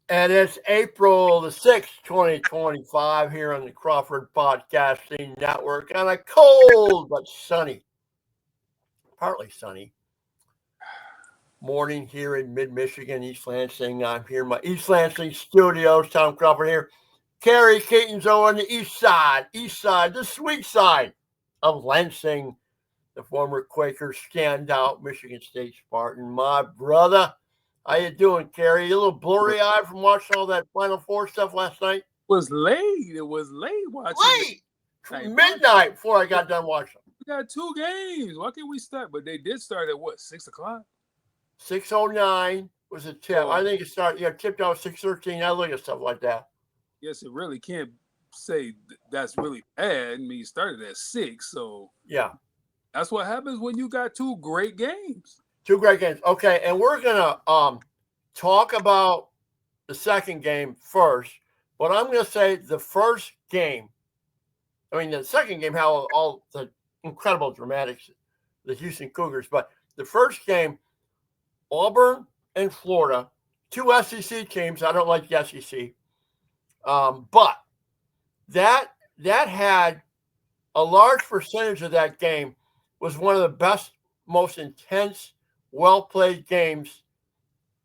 And it's April the 6th, 2025, here on the Crawford Podcasting Network on a cold but sunny, partly sunny morning here in mid Michigan, East Lansing. I'm here in my East Lansing studios. Tom Crawford here. Carrie Keyton's over on the east side, the sweet side of Lansing, the former Quaker standout Michigan State Spartan. My brother, how you doing, Carrie? You a little blurry-eyed from watching all that Final Four stuff last night? It was late watching Late! Midnight before I got done watching. We got 2 games. Why can't we start? But they did start at what, 6 o'clock? 6:09 was a tip. I think it started, tipped out 6:13. I look at stuff like that. Yes, it really can't say that's really bad. I mean, you started at 6, so yeah. That's what happens when you got 2 great games. 2 great games. Okay, and we're gonna talk about the second game first, but I'm gonna say the first game. I mean, the second game, how all the incredible dramatics, the Houston Cougars, but the first game, Auburn and Florida, 2 SEC teams. I don't like the SEC, but that had a large percentage of that game was one of the best, most intense, well-played games,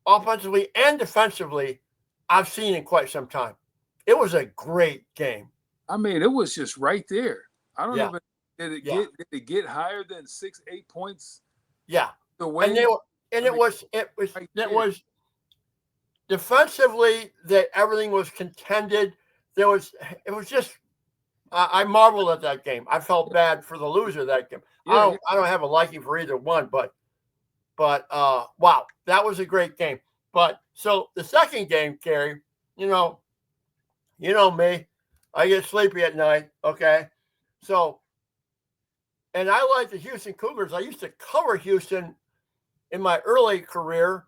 offensively and defensively, I've seen in quite some time. It was a great game. I mean, it was just right there. I don't even did it get higher than 6-8 points? Yeah. The way it was defensively that everything was contended. It was just I marveled at that game. I felt bad for the loser of that game. I don't have a liking for either one, but wow, that was a great game. But so the second game, Carrie, you know me, I get sleepy at night. Okay, so and I like the Houston Cougars. I used to cover Houston in my early career.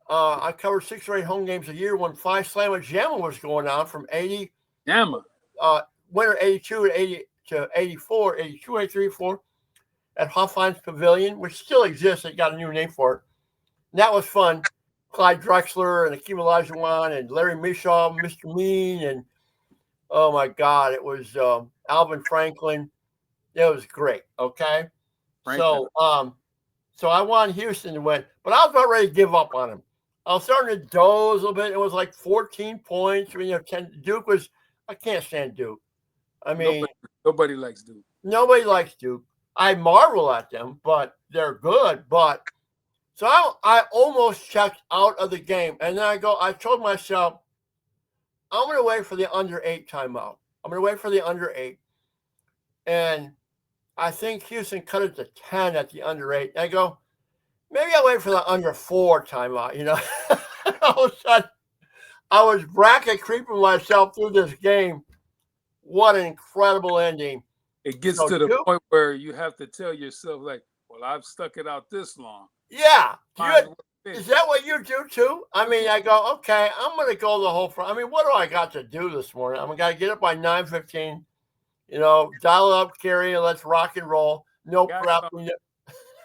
I covered 6 or 8 home games a year when Phi Slamma Jamma was going on from 80. Jamma. Winter 82 to 84, 82, 83, 84 at Hoffhein's Pavilion, which still exists. They got a new name for it. And that was fun. Clyde Drexler and Akeem Olajuwon and Larry Mishaw, Mr. Mean, and oh my God, it was Alvin Franklin. It was great. Okay. Franklin. So I wanted Houston to win, but I was about ready to give up on him. I was starting to doze a little bit. It was like 14 points. I mean, Duke was, I can't stand Duke. I mean, nobody likes Duke. Nobody likes Duke. I marvel at them, but they're good. But so I almost checked out of the game, and then I told myself, I'm going to wait for the under 8 timeout. I'm going to wait for the under 8, and I think Houston cut it to 10 at the under 8. And I go, maybe I'll wait for the under 4 timeout. All of a sudden, I was bracket creeping myself through this game. What an incredible ending. It gets to the point where you have to tell yourself, like, well, I've stuck it out this long. Yeah. Is that what you do too? I mean, I go, okay, I'm going to go the whole front. I mean, what do I got to do this morning? I'm going to get up by 9:15, dial it up, Carrie, and let's rock and roll. No crap. I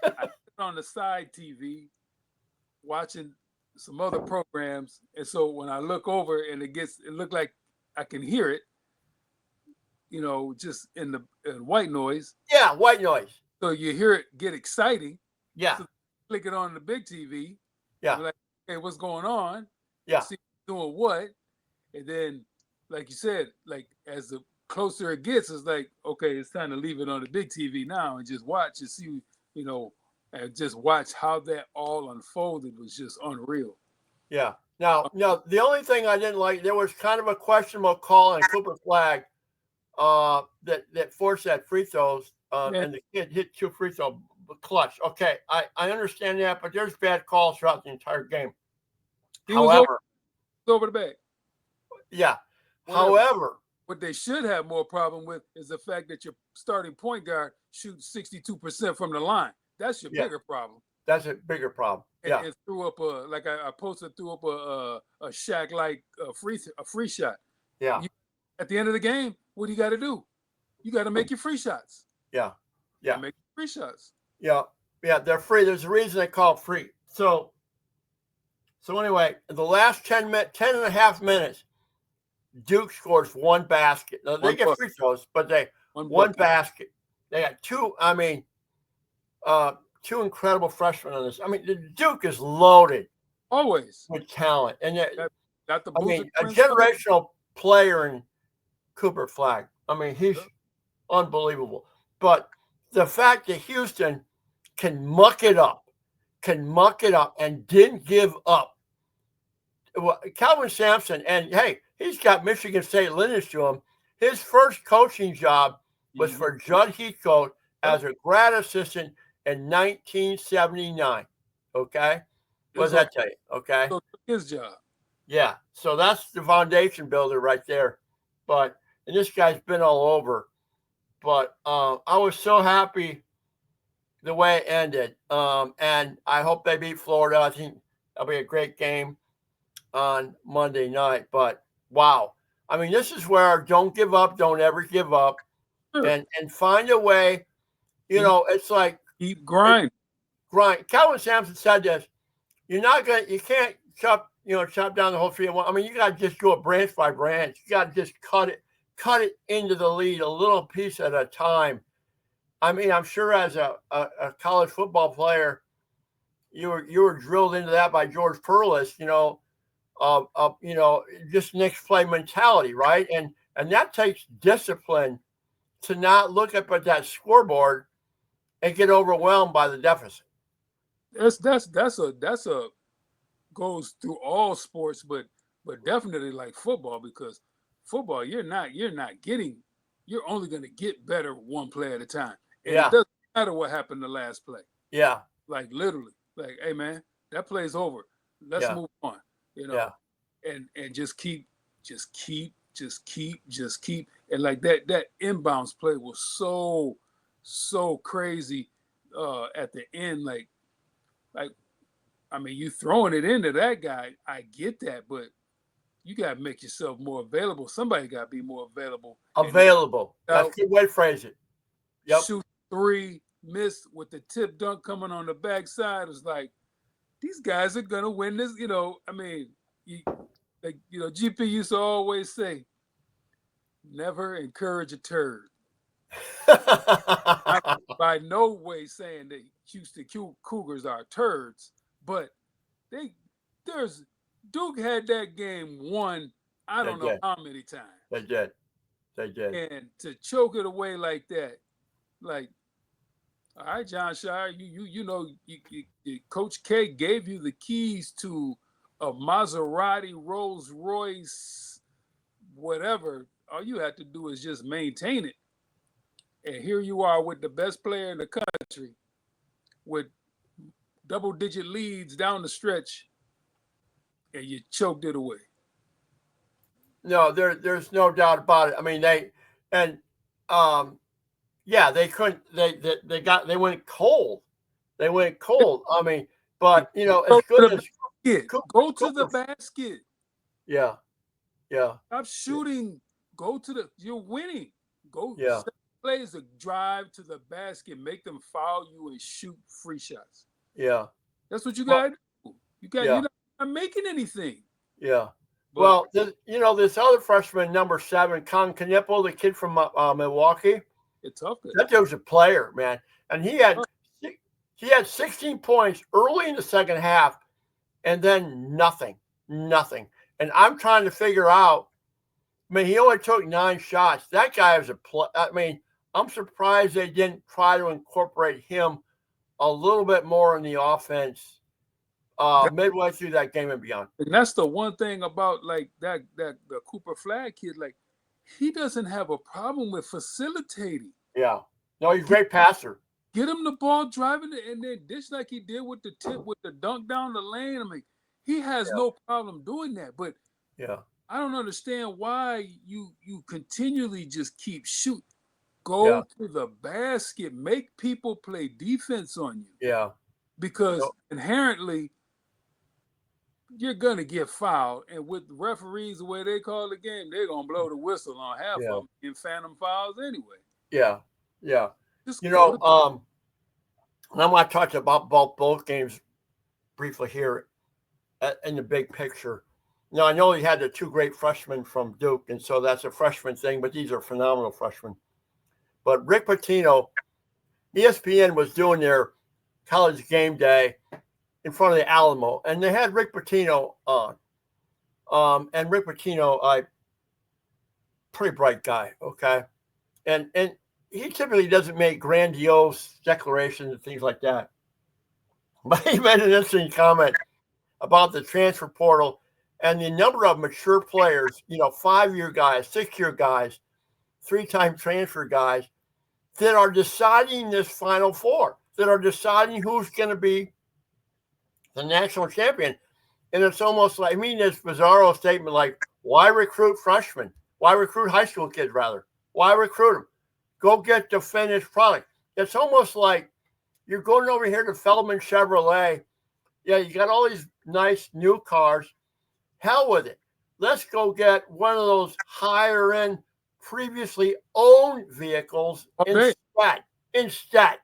sit on the side TV watching some other programs. And so when I look over and it looked like I can hear it, just in white noise. Yeah, white noise. So you hear it get exciting. Yeah. So click it on the big TV. Yeah. Like, hey, what's going on? Yeah. See doing what? And then, like you said, like as the closer it gets, it's like, okay, it's time to leave it on the big TV now and just watch and see, and just watch how that all unfolded was just unreal. Yeah. Now, the only thing I didn't like, there was kind of a questionable call on Cooper flag that forced that free throws, and the kid hit 2 free throw clutch. Okay, I understand that, but there's bad calls throughout the entire game. However, over the back. Yeah. However, what they should have more problem with is the fact that your starting point guard shoots 62% from the line. That's your bigger problem. That's a bigger problem. And it threw up I posted, threw up a Shaq like a free shot. Yeah. At the end of the game, what do you got to do? You got to make your free shots. Yeah. Yeah. Make free shots. Yeah. Yeah. They're free. There's a reason they call it free. So So anyway, the last 10 and a half minutes, Duke scores one basket. Now, they One get bucket. free throws, but One one bucket. basket. They got two. I mean, two incredible freshmen on this. I mean, the Duke is loaded Always. with talent, and Got the I Boozer mean, a twins coming. generational player in Cooper Flag. I mean, he's unbelievable. But the fact that Houston can muck it up, and didn't give up. Well, Calvin Sampson, and hey, he's got Michigan State lineage to him. His first coaching job was for Judd Heathcote as a grad assistant in 1979. Okay? What does that tell you? Okay? So his job. Yeah. So that's the foundation builder right there. And this guy's been all over. But I was so happy the way it ended. And I hope they beat Florida. I think that'll be a great game on Monday night. But wow. I mean, this is where don't give up, don't ever give up. Sure. And find a way. It's like keep grind. Calvin Sampson said this. You can't chop down the whole tree. I mean, you got to just go branch by branch. You got to just cut it into the lead a little piece at a time. I mean, I'm sure as a college football player, you were drilled into that by George Perlis, just next play mentality, right? And that takes discipline to not look up at that scoreboard and get overwhelmed by the deficit. That's a goes through all sports, but definitely like football, because football you're only going to get better one play at a time. And it doesn't matter what happened the last play. Yeah. Like literally, like, hey man, that play's over. Let's move on. And just keep. And like that inbounds play was so crazy at the end. Like I mean, you throwing it into that guy, I get that, but you got to make yourself more available. Somebody got to be more available. That's a good way to phrase it. Yep. Shoot three, miss with the tip dunk coming on the backside. It's like, these guys are going to win this. I mean, GP used to always say, never encourage a turd. I'm by no way saying that Houston Cougars are turds, but Duke had that game won. I don't know how many times. They did. And to choke it away like that, like, all right, John Shire, Coach K gave you the keys to a Maserati, Rolls Royce, whatever. All you have to do is just maintain it. And here you are with the best player in the country with double-digit leads down the stretch, and you choked it away. No, there's no doubt about it. I mean, they couldn't. They went cold. I mean, but as good as go to the basket. Yeah. Stop shooting. You're winning. Go. Yeah. Plays a drive to the basket, make them foul you and shoot free shots. Yeah. That's what you got to do. You're not making anything. Yeah. But, this other freshman, number 7, Con Knipple, the kid from Milwaukee. It's tough. That dude's a player, man. And he had 16 points early in the second half, and then nothing. And I'm trying to figure out. I mean, he only took 9 shots. That guy is I'm surprised they didn't try to incorporate him a little bit more in the offense midway through that game and beyond. And that's the one thing about like that the Cooper Flag kid, like he doesn't have a problem with facilitating. Yeah. No, he's a great passer. Get him the ball, driving it, and then dish like he did with the tip, with the dunk down the lane. I mean, he has no problem doing that. But I don't understand why you continually just keep shooting. Go to the basket. Make people play defense on you. Yeah. Because inherently, you're going to get fouled. And with referees, the way they call the game, they're going to blow the whistle on half of them in phantom fouls anyway. Yeah. And I'm going to talk about both games briefly here. in the big picture. Now, I know he had the two great freshmen from Duke, and so that's a freshman thing, but these are phenomenal freshmen. But Rick Pitino, ESPN was doing their college game day in front of the Alamo, and they had Rick Pitino on. And Rick Pitino, pretty bright guy, okay? And he typically doesn't make grandiose declarations and things like that. But he made an interesting comment about the transfer portal and the number of mature players, 5-year guys, 6-year guys, 3-time transfer guys that are deciding this Final Four, that are deciding who's going to be the national champion. And it's almost like, this bizarro statement like, why recruit freshmen? Why recruit high school kids, rather? Why recruit them? Go get the finished product. It's almost like you're going over here to Feldman Chevrolet. Yeah, you got all these nice new cars. Hell with it. Let's go get one of those higher end, previously owned vehicles instead. Absolutely.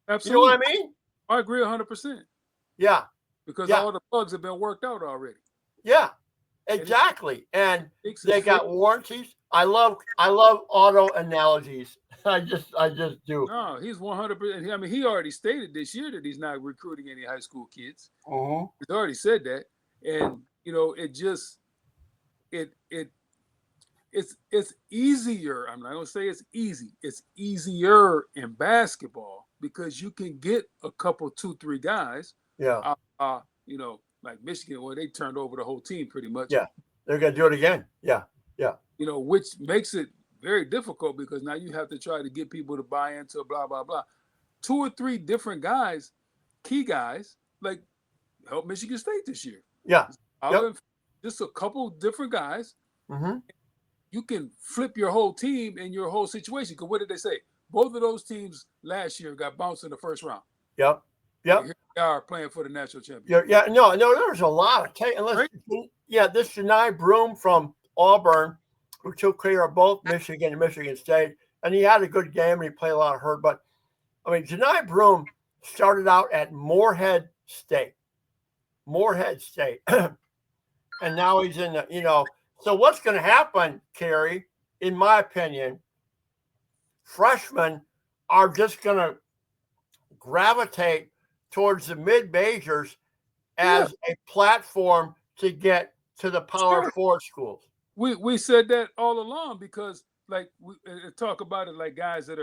You know what I mean? I agree 100%. Yeah. Because all the bugs have been worked out already. Yeah, exactly. And they got warranties. I love auto analogies. I just do. No, he's 100%. He already stated this year that he's not recruiting any high school kids. Uh-huh. He's already said that. And it's easier. I'm not gonna say it's easy. It's easier in basketball because you can get a couple, 2-3 guys. Yeah. Like Michigan, where they turned over the whole team pretty much. Yeah, they're gonna do it again. Yeah. Which makes it very difficult because now you have to try to get people to buy into blah blah blah. 2 or 3 different guys, key guys, like help Michigan State this year. Yeah. Just a couple different guys. Mm-hmm. You can flip your whole team and your whole situation. Because what did they say? Both of those teams last year got bounced in the first round. Yep. Here they are playing for the national championship. No, there's a lot of this Janai Broom from Auburn, who took care of both Michigan and Michigan State, and he had a good game and he played a lot of hurt. But Janai Broom started out at Morehead State, and now he's in the So what's going to happen, Kerry? In my opinion, freshmen are just going to gravitate towards the mid-majors as a platform to get to the Power Four schools. We said that all along because, like, we talk about it like guys that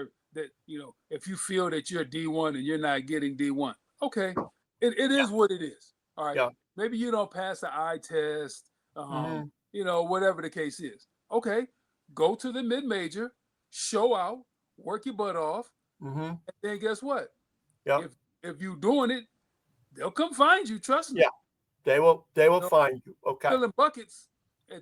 if you feel that you're D1 and you're not getting D1, okay, it is what it is. All right, maybe you don't pass the eye test, whatever the case is. Okay, go to the mid-major, show out, work your butt off, and then guess what? Yeah. If you're doing it, they'll come find you. Trust me. Yeah, they will find you. Okay. Filling buckets at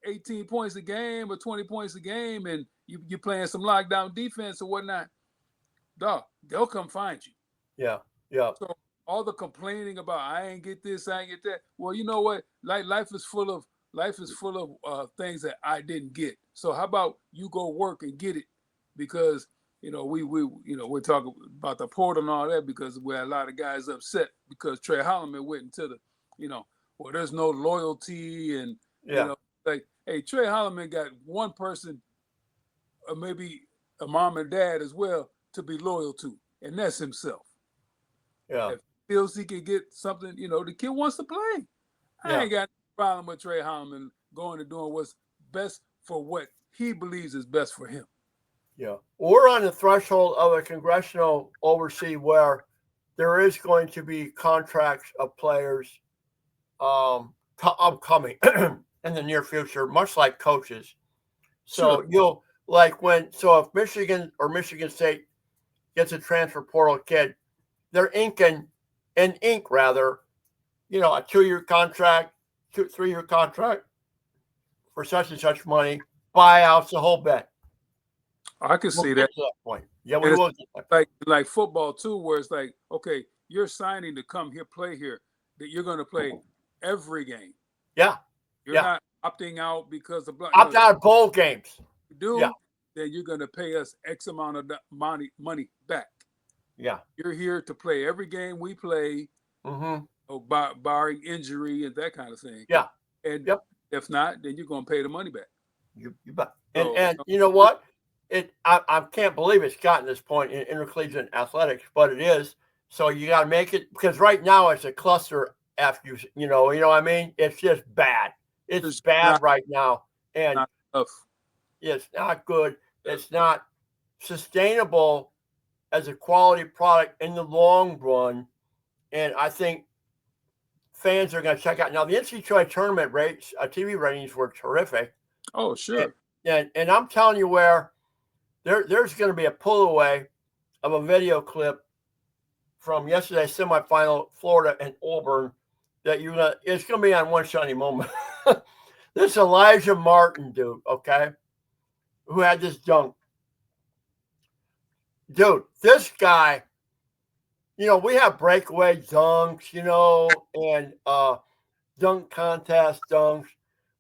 18 points a game or 20 points a game, and you're playing some lockdown defense or whatnot. Dog, they'll come find you. Yeah. So all the complaining about I ain't get this, I ain't get that. Well, you know what? Life is full of things that I didn't get. So how about you go work and get it? Because we're talking about the portal and all that because we had a lot of guys upset because Trey Holloman went into the, there's no loyalty and hey, Trey Holloman got one person, or maybe a mom and dad as well, to be loyal to, and that's himself. Yeah, if he feels he can get something, the kid wants to play. I ain't got no problem with Trey Holloman going and doing what's best for what he believes is best for him. Yeah, we're on the threshold of a congressional oversight where there is going to be contracts of players upcoming in the near future, much like coaches. So if Michigan or Michigan State gets a transfer portal kid, they're inking a 2-year contract, 3-year contract for such and such money, buyouts, the whole bit. I can see that. To that point. Yeah, we will. Like football too, where it's like, okay, you're signing to come here, play here, that you're going to play every game. Yeah. You're not opting out because of opt out of bowl games. You do, then you're going to pay us X amount of money back. Yeah. You're here to play every game we play. Mm-hmm. barring injury and that kind of thing. Yeah. And Yep. if not, then you're gonna pay the money back. You bet. So, And you know what? I can't believe it's gotten this point in intercollegiate athletics, but it is. So you got to make it, because right now it's a cluster F. You know what I mean? It's just bad. It's bad right now, and not enough. it's not good. It's not sustainable as a quality product in the long run. And I think fans are going to check out. Now, the NCAA tournament rates, TV ratings were terrific. Oh, sure. And I'm telling you where there's going to be a pull away of a video clip from yesterday's semifinal, Florida and Auburn, that it's going to be on One Shiny Moment. This Elijah Martin dude, okay, who had this dunk. Dude, this guy, we have breakaway dunks, and dunk contest dunks,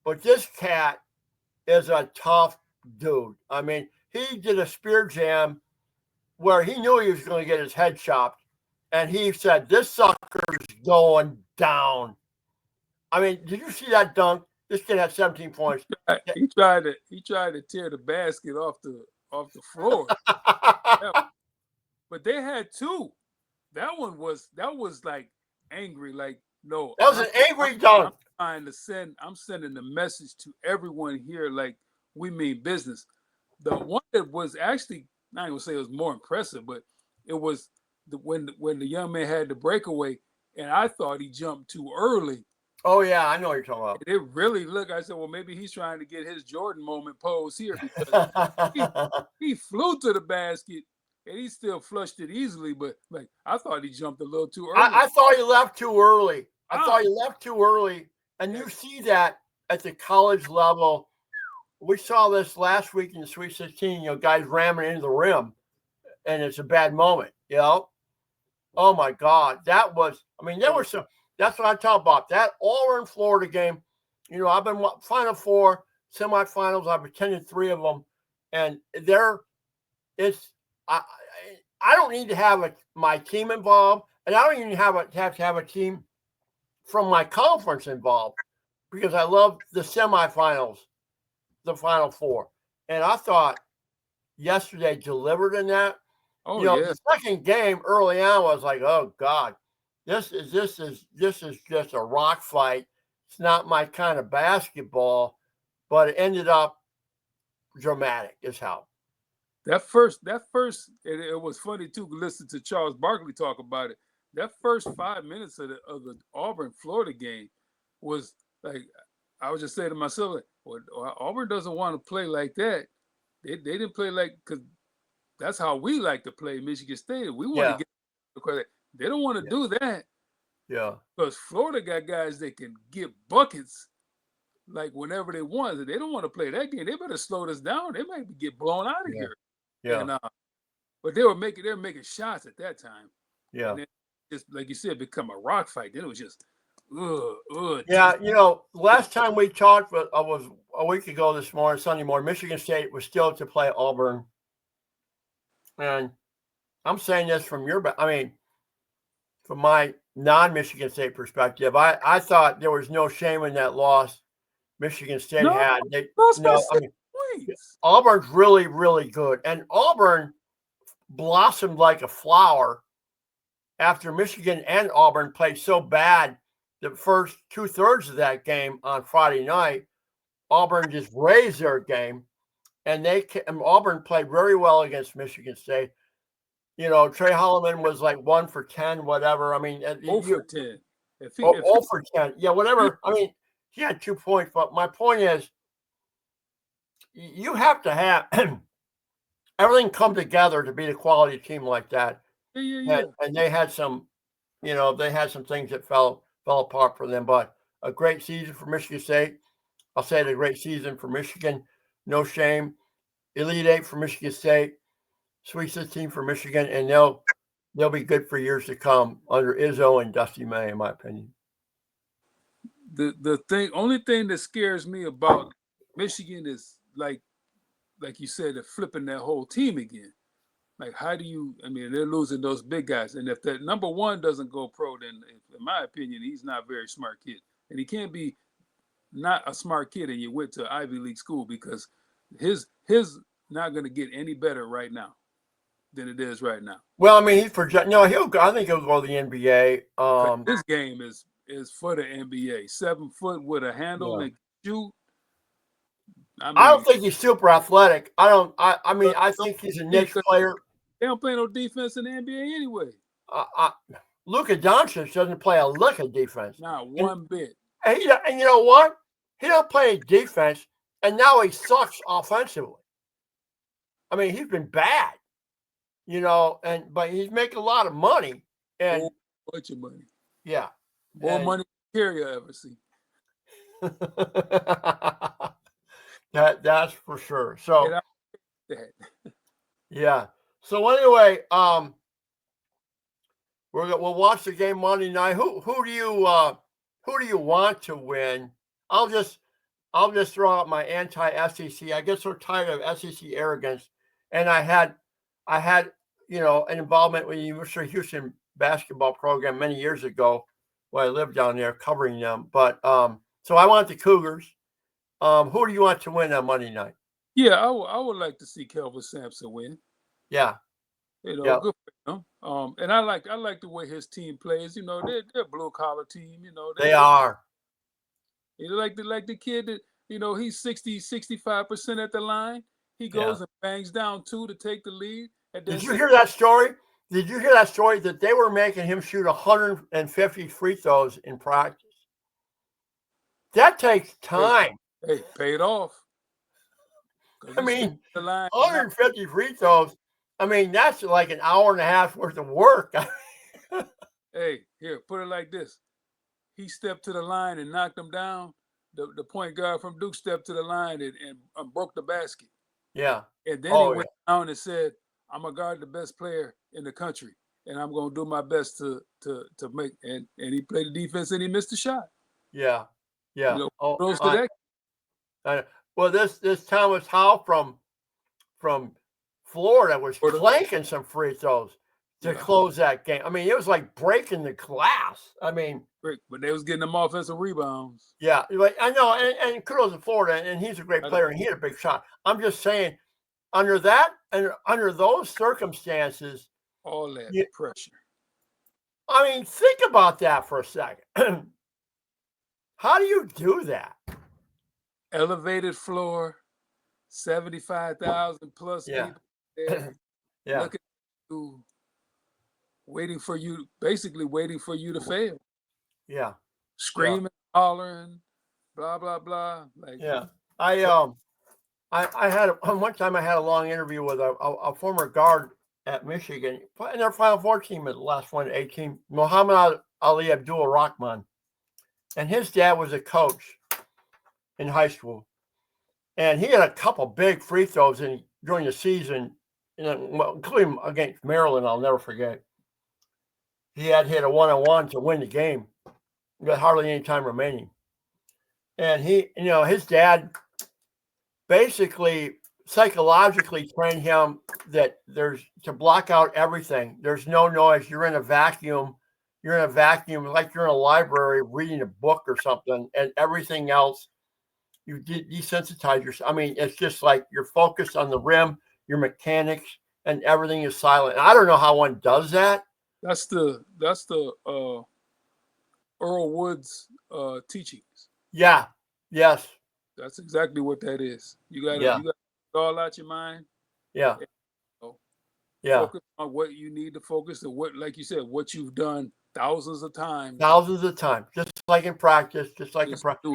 but this cat is a tough dude. I mean, he did a spear jam where he knew he was going to get his head chopped, and he said, "This sucker's going down." I mean, did you see that dunk? This kid had 17 points. He tried to tear the basket off the floor. But they had two. That was like angry. Like, no, that was an angry dunk. I'm sending the message to everyone here. Like, we mean business. The one that was actually, not gonna say it was more impressive, but it was when the young man had the breakaway, and I thought he jumped too early. Oh yeah, I know what you're talking about. It really looked. I said, well, maybe he's trying to get his Jordan moment pose here, because he flew to the basket and he still flushed it easily. But like, I thought he jumped a little too early. I thought he left too early. And you see that at the college level. We saw this last week in the Sweet 16. Guys ramming into the rim, and it's a bad moment. Oh my God, there were some. That's what I talk about. That Auburn Florida game. I've been Final Four, semifinals. I've attended 3 of them, and I don't need to have my team involved, and I don't even have to have a team from my conference involved, because I love the semifinals, the Final Four, and I thought yesterday delivered in that. The second game early on was like, oh God, this is just a rock fight. It's not my kind of basketball, but it ended up dramatic as hell. That first, it was funny too. Listen to Charles Barkley talk about it. That first 5 minutes of the Auburn Florida game was like, I was just saying to myself, well, Auburn doesn't want to play like that. They didn't play like, because that's how we like to play Michigan State. We want to get because they don't want to do that. Yeah. Because Florida got guys that can get buckets like whenever they want. They don't want to play that game. They better slow this down. They might get blown out of here. Yeah. And, but they were making shots at that time. Yeah. And then, just like you said, become a rock fight. Then it was just Yeah, last time we talked, was a week ago this morning, Sunday morning. Michigan State was still to play Auburn. And I'm saying this from from my non-Michigan State perspective, I thought there was no shame in that loss Michigan State had. Auburn's really, really good. And Auburn blossomed like a flower after Michigan and Auburn played so bad the first 2/3 of that game on Friday night. Auburn just raised their game, and Auburn played very well against Michigan State. Trey Holloman was like 1 for 10, whatever. 0 for 10. 0 for 10. Yeah, whatever. He had 2 points, but my point is, you have to have everything come together to beat a quality team like that. Yeah. And they had some, things that fell apart for them. But a great season for Michigan State. I'll say it, a great season for Michigan. No shame. Elite 8 for Michigan State. Sweet 16 for Michigan, and they'll be good for years to come under Izzo and Dusty May, in my opinion. The only thing that scares me about Michigan is like you said, they're flipping that whole team again. Like, how do you? I mean, they're losing those big guys, and if that number one doesn't go pro, then, in my opinion, he's not a very smart kid, and he can't be not a smart kid and you went to Ivy League school, because his not going to get any better right now than it is right now. Well, I mean, he's project. No, I think he'll go to the NBA. This game is for the NBA. 7 foot with a handle and shoot. I don't think he's super athletic. I mean, I think he's a niche player. They don't play no defense in the NBA anyway. Luka Doncic doesn't play a lick of defense. Not one bit. And you know what? He don't play defense, and now he sucks offensively. I mean, he's been bad, but he's making a lot of money. And bunch of money. Yeah. More money than Carrier ever see. That's for sure. So yeah. So anyway, we'll watch the game Monday night. Who do you want to win? I'll just throw out my anti-SEC. I get so tired of SEC arrogance, and I had an involvement with the University of Houston basketball program many years ago when I lived down there covering them. But so I want the Cougars. Who do you want to win on Monday night? Yeah, I would like to see Kelvin Sampson win. Yeah. Good for him. And I like the way his team plays. They're a blue collar team. They are. Like the kid that he's 65% at the line. He goes and bangs down 2 to take the lead. Did you hear that story? Did you hear that story that they were making him shoot 150 free throws in practice? That takes time. Hey, paid off. I mean, 150 free throws. I mean, that's like an hour and a half worth of work. Hey, here, put it like this. He stepped to the line and knocked him down. The point guard from Duke stepped to the line and broke the basket. Yeah. And then he went down and said, I'm going to guard the best player in the country, and I'm going to do my best to make – and he played the defense and he missed the shot. Yeah. Yeah. Well, this Thomas Howell from Florida was clanking some free throws to close that game. I mean, it was like breaking the glass. I mean, but they was getting them offensive rebounds. Yeah, I know, and kudos to Florida, and he's a great player, and he had a big shot. I'm just saying, under those circumstances, all that pressure. I mean, think about that for a second. How do you do that? Elevated floor, 75,000 plus people there. Looking at you, basically waiting for you to fail. Yeah. Screaming, hollering, blah, blah, blah. I had one time I had a long interview with a former guard at Michigan, and their Final Four team is the last one, 18, Muhammad Ali Abdul Rahman. And his dad was a coach in high school. And he had a couple big free throws during the season, including against Maryland, I'll never forget. He had hit a one-on-one to win the game with hardly any time remaining. And his dad basically psychologically trained him that there's to block out everything. There's no noise. You're in a vacuum. You're in a vacuum like you're in a library reading a book or something, and everything else, you desensitize yourself. I mean, it's just like you're focused on the rim, your mechanics, and everything is silent. And I don't know how one does that. That's the Earl Woods teachings. Yeah. Yes. That's exactly what that is. You got to all out your mind. Yeah. Focus on what you need to focus on, what, like you said, what you've done thousands of times, just like in practice,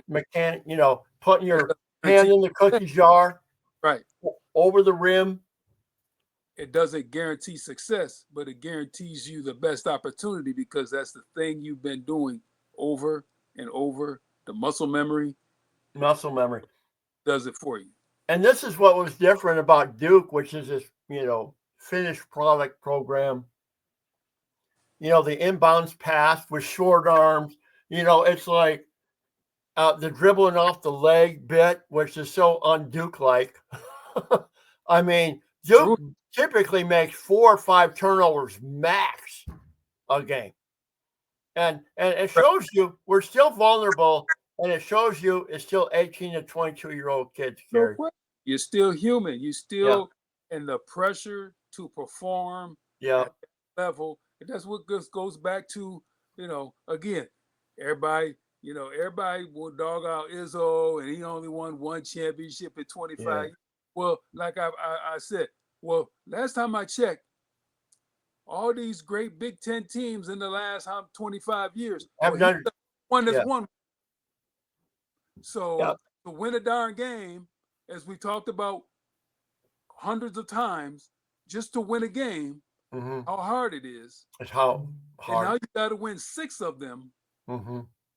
mechanic, putting your hand in the cookie jar, right, over the rim. It doesn't guarantee success, but it guarantees you the best opportunity, because that's the thing you've been doing over and over. The muscle memory does it for you. And this is what was different about Duke, which is this, finished product program. The inbounds pass with short arms. It's like the dribbling off the leg bit, which is so un-Duke-like. I mean, Duke typically makes 4 or 5 turnovers max a game. And it shows you we're still vulnerable, and it shows you it's still 18 to 22-year-old kids, Gary. You're still human. You still in the pressure to perform at that level. And that's what goes back to, again, everybody will dog out Izzo, and he only won 1 championship in 25 years. Well, like I said, last time I checked, all these great Big Ten teams in the last 25 years, one that's won. So to win a darn game, as we talked about hundreds of times, just to win a game, how hard it is. It's how hard. And now you got to win 6 of them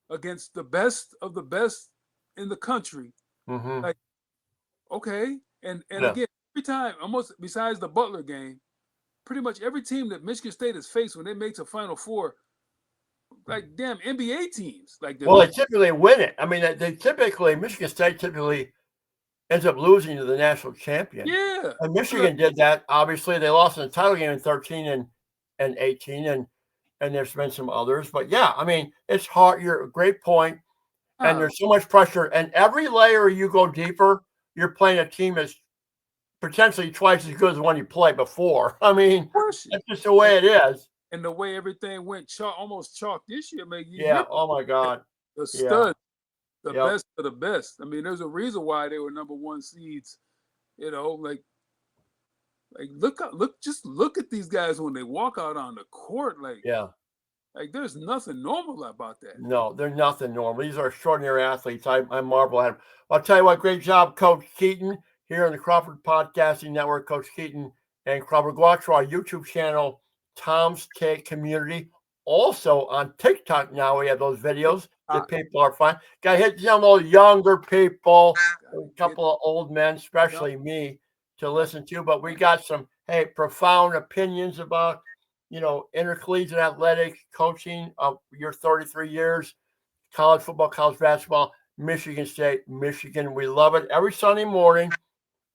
against the best of the best in the country. Like, okay. And again, every time, almost besides the Butler game, pretty much every team that Michigan State has faced when they make to Final Four, like damn NBA teams. Like they typically win it. I mean, Michigan State typically ends up losing to the national champion. Yeah. And Michigan did that. Obviously, they lost in the title game in 13 and 18, and there's been some others. But yeah, I mean, it's hard. You're a great point. And there's so much pressure. And every layer you go deeper, you're playing a team that's potentially twice as good as the one you played before. I mean, that's just the way it is. And the way everything went almost chalk this year, man. Oh my God. The studs, the best of the best. I mean, there's a reason why they were number 1 seeds. Like just look at these guys when they walk out on the court. Like there's nothing normal about that. No, there's nothing normal. These are extraordinary athletes. I marvel at them. I'll tell you what, great job, Coach Keyton, here on the Crawford Podcasting Network. Coach Keyton and Crawford. Go out to our YouTube channel, Tom's Take Community. Also on TikTok now, we have those videos that people are fine. Got to hit some of those younger people, a couple of old men, especially me, to listen to. But we got some, profound opinions about, intercollegiate athletics, coaching of your 33 years, college football, college basketball, Michigan State, Michigan. We love it. Every Sunday morning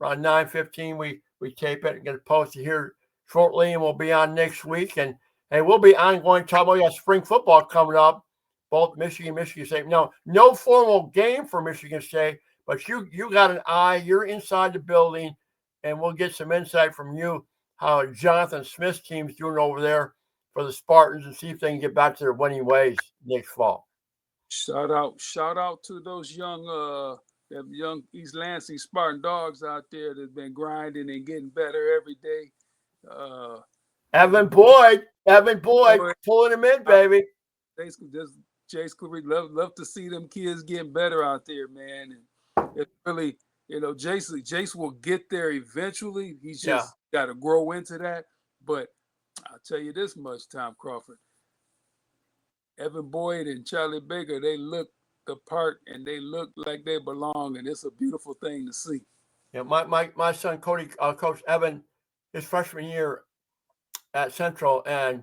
around 9:15, we tape it and get it posted here shortly, and we'll be on next week. And we'll be ongoing talking about spring football coming up, both Michigan State. No formal game for Michigan State, but you got an eye. You're inside the building, and we'll get some insight from you how Jonathan Smith's team's doing over there for the Spartans, and see if they can get back to their winning ways next fall. Shout out to those young East Lansing Spartan dogs out there that's been grinding and getting better every day. Evan Boyd, pulling him in, baby. Jace Cleary, love to see them kids getting better out there, man. And it's really, Jace will get there eventually. He's just got to grow into that. But I'll tell you this much, Tom Crawford. Evan Boyd and Charlie Baker, they look the part and they look like they belong, and it's a beautiful thing to see. Yeah, my son Cody, Coach Evan, his freshman year at Central, and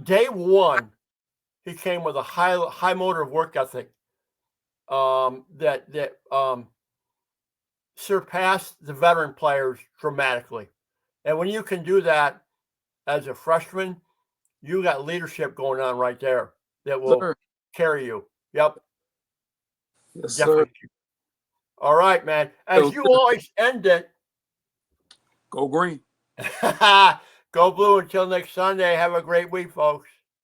day one, he came with a high motor of work ethic that surpassed the veteran players dramatically. And when you can do that as a freshman, you got leadership going on right there that will carry you. Yep. Yes, definitely. Sir. All right, man. As you always end it, go green. Go blue until next Sunday. Have a great week, folks.